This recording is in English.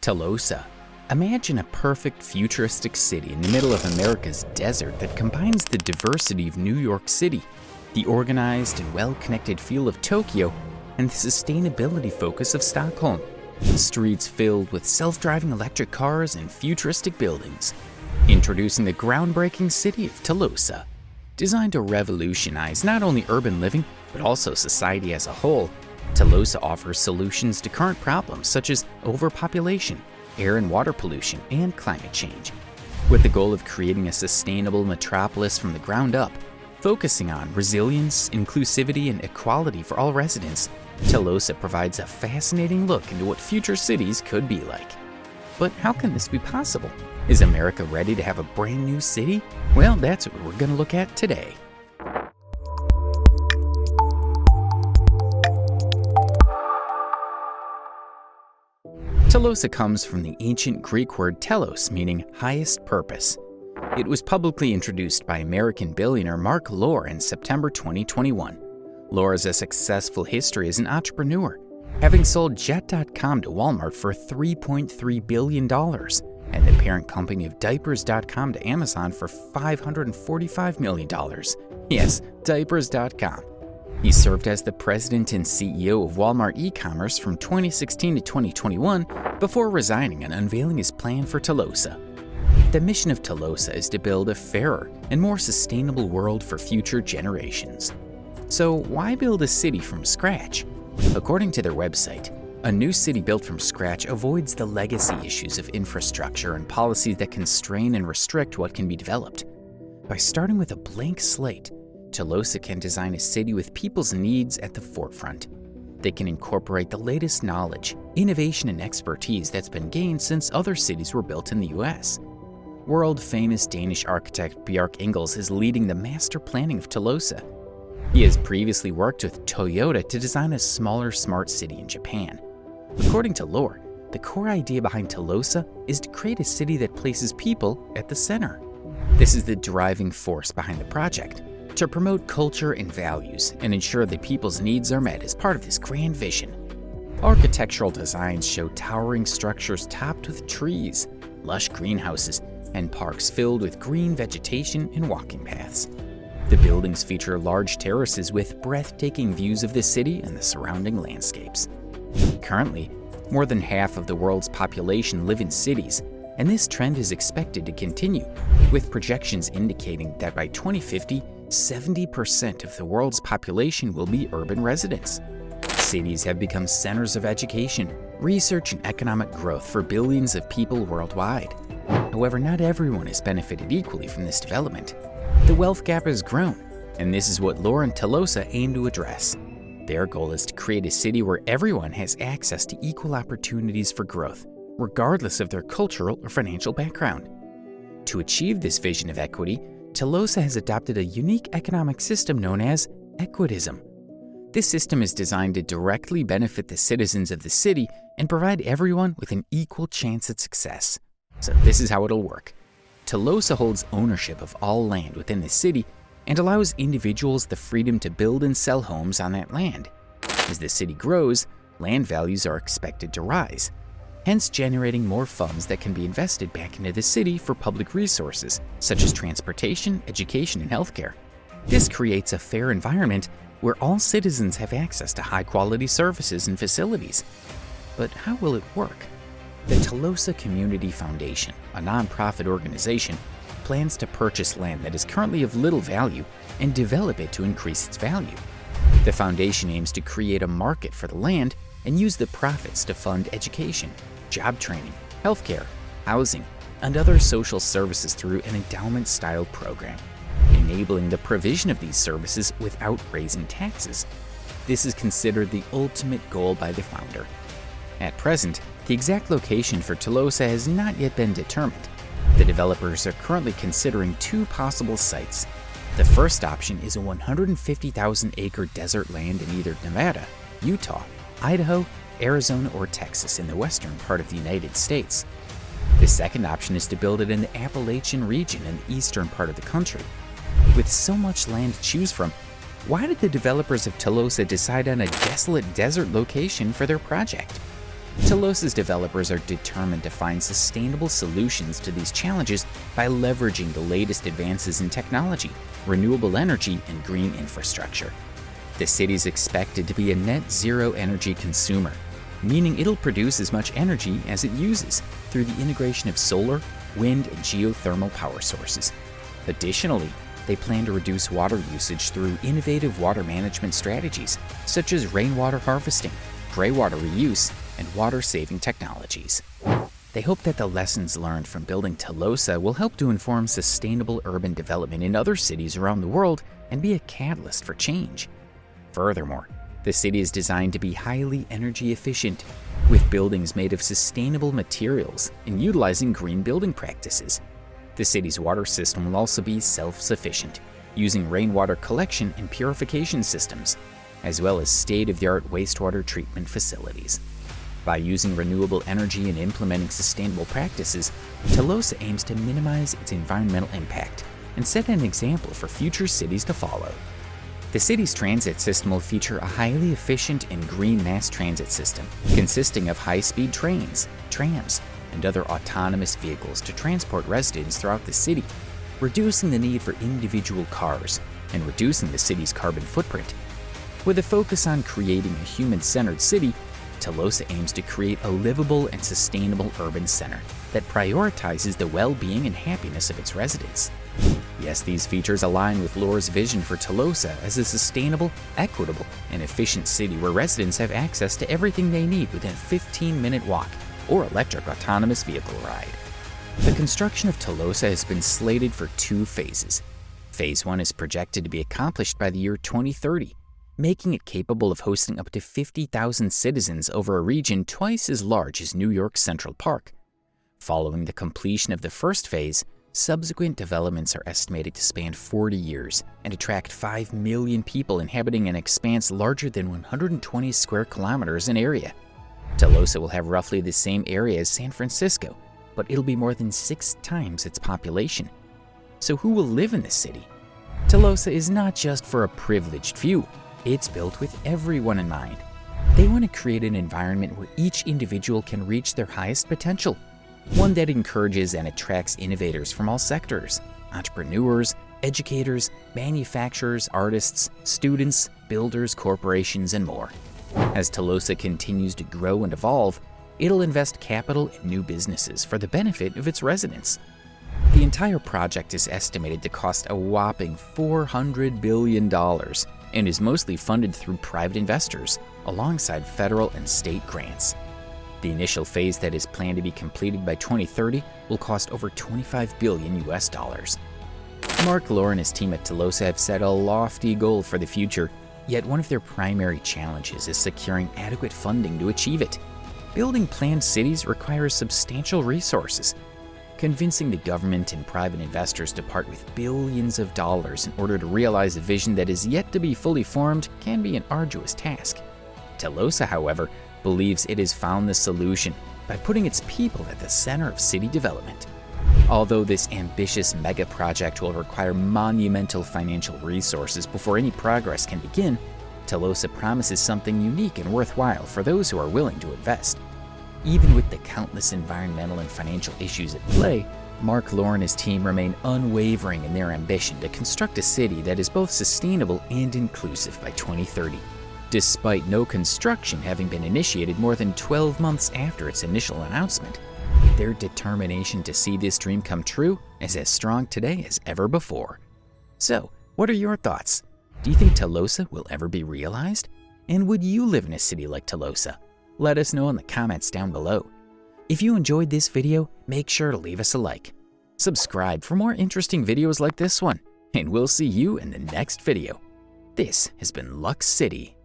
Telosa. Imagine a perfect futuristic city in the middle of America's desert that combines the diversity of New York City, the organized and well-connected feel of Tokyo, and the sustainability focus of Stockholm. Streets filled with self-driving electric cars and futuristic buildings. Introducing the groundbreaking city of Telosa. Designed to revolutionize not only urban living, but also society as a whole, Telosa offers solutions to current problems such as overpopulation, air and water pollution, and climate change, with the goal of creating a sustainable metropolis from the ground up. Focusing on resilience, inclusivity, and equality for all residents, Telosa provides a fascinating look into what future cities could be like. But how can this be possible? Is America ready to have a brand new city? Well, that's what we're going to look at today. Telosa comes from the ancient Greek word telos, meaning highest purpose. It was publicly introduced by American billionaire Marc Lore in September 2021. Lore has a successful history as an entrepreneur, having sold Jet.com to Walmart for $3.3 billion and the parent company of Diapers.com to Amazon for $545 million. Yes, Diapers.com. He served as the president and CEO of Walmart e-commerce from 2016 to 2021 before resigning and unveiling his plan for Telosa. The mission of Telosa is to build a fairer and more sustainable world for future generations. So why build a city from scratch? According to their website, a new city built from scratch avoids the legacy issues of infrastructure and policies that constrain and restrict what can be developed. By starting with a blank slate, Telosa can design a city with people's needs at the forefront. They can incorporate the latest knowledge, innovation, and expertise that's been gained since other cities were built in the US. World-famous Danish architect Bjarke Ingels is leading the master planning of Telosa. He has previously worked with Toyota to design a smaller smart city in Japan. According to Lore, the core idea behind Telosa is to create a city that places people at the center. This is the driving force behind the project, to promote culture and values and ensure that people's needs are met as part of this grand vision. Architectural designs show towering structures topped with trees, lush greenhouses, and parks filled with green vegetation and walking paths. The buildings feature large terraces with breathtaking views of the city and the surrounding landscapes. Currently, more than half of the world's population live in cities, and this trend is expected to continue, with projections indicating that by 2050, 70% of the world's population will be urban residents. Cities have become centers of education, research, and economic growth for billions of people worldwide. However, not everyone has benefited equally from this development. The wealth gap has grown, and this is what Lore and Telosa aim to address. Their goal is to create a city where everyone has access to equal opportunities for growth, regardless of their cultural or financial background. To achieve this vision of equity, Telosa has adopted a unique economic system known as equitism. This system is designed to directly benefit the citizens of the city and provide everyone with an equal chance at success. So this is how it'll work. Telosa holds ownership of all land within the city and allows individuals the freedom to build and sell homes on that land. As the city grows, land values are expected to rise, hence generating more funds that can be invested back into the city for public resources, such as transportation, education, and healthcare. This creates a fair environment where all citizens have access to high-quality services and facilities. But how will it work? The Telosa Community Foundation, a nonprofit organization, plans to purchase land that is currently of little value and develop it to increase its value. The foundation aims to create a market for the land and use the profits to fund education, job training, healthcare, housing, and other social services through an endowment-style program, enabling the provision of these services without raising taxes. This is considered the ultimate goal by the founder. At present, the exact location for Telosa has not yet been determined. The developers are currently considering two possible sites. The first option is a 150,000-acre desert land in either Nevada, Utah, Idaho, Arizona, or Texas in the western part of the United States. The second option is to build it in the Appalachian region in the eastern part of the country. With so much land to choose from, why did the developers of Telosa decide on a desolate desert location for their project? Telosa's developers are determined to find sustainable solutions to these challenges by leveraging the latest advances in technology, renewable energy, and green infrastructure. The city is expected to be a net zero energy consumer, meaning it'll produce as much energy as it uses through the integration of solar, wind, and geothermal power sources. Additionally, they plan to reduce water usage through innovative water management strategies such as rainwater harvesting, gray water reuse, and water-saving technologies. They hope that the lessons learned from building Telosa will help to inform sustainable urban development in other cities around the world and be a catalyst for change. Furthermore, the city is designed to be highly energy efficient, with buildings made of sustainable materials and utilizing green building practices. The city's water system will also be self-sufficient, using rainwater collection and purification systems, as well as state-of-the-art wastewater treatment facilities. By using renewable energy and implementing sustainable practices, Telosa aims to minimize its environmental impact and set an example for future cities to follow. The city's transit system will feature a highly efficient and green mass transit system consisting of high-speed trains, trams, and other autonomous vehicles to transport residents throughout the city, reducing the need for individual cars and reducing the city's carbon footprint. With a focus on creating a human-centered city, Telosa aims to create a livable and sustainable urban center that prioritizes the well-being and happiness of its residents. Yes, these features align with Lore's vision for Telosa as a sustainable, equitable, and efficient city where residents have access to everything they need within a 15-minute walk or electric autonomous vehicle ride. The construction of Telosa has been slated for 2 phases. Phase 1 is projected to be accomplished by the year 2030, making it capable of hosting up to 50,000 citizens over a region twice as large as New York's Central Park. Following the completion of the first phase, subsequent developments are estimated to span 40 years and attract 5 million people inhabiting an expanse larger than 120 square kilometers in area. Telosa will have roughly the same area as San Francisco, but it'll be more than 6 times its population. So who will live in the city? Telosa is not just for a privileged few. It's built with everyone in mind. They want to create an environment where each individual can reach their highest potential, one that encourages and attracts innovators from all sectors, entrepreneurs, educators, manufacturers, artists, students, builders, corporations, and more. As Telosa continues to grow and evolve, it'll invest capital in new businesses for the benefit of its residents. The entire project is estimated to cost a whopping $400 billion and is mostly funded through private investors alongside federal and state grants. The initial phase that is planned to be completed by 2030 will cost over $25 billion US. Marc Lore and his team at Telosa have set a lofty goal for the future, yet one of their primary challenges is securing adequate funding to achieve it. Building planned cities requires substantial resources. Convincing the government and private investors to part with billions of dollars in order to realize a vision that is yet to be fully formed can be an arduous task. Telosa, however, believes it has found the solution by putting its people at the center of city development. Although this ambitious mega project will require monumental financial resources before any progress can begin, Telosa promises something unique and worthwhile for those who are willing to invest. Even with the countless environmental and financial issues at play, Marc Lore and his team remain unwavering in their ambition to construct a city that is both sustainable and inclusive by 2030. Despite no construction having been initiated more than 12 months after its initial announcement, their determination to see this dream come true is as strong today as ever before. So, what are your thoughts? Do you think Telosa will ever be realized? And would you live in a city like Telosa? Let us know in the comments down below. If you enjoyed this video, make sure to leave us a like. Subscribe for more interesting videos like this one, and we'll see you in the next video. This has been Lux City.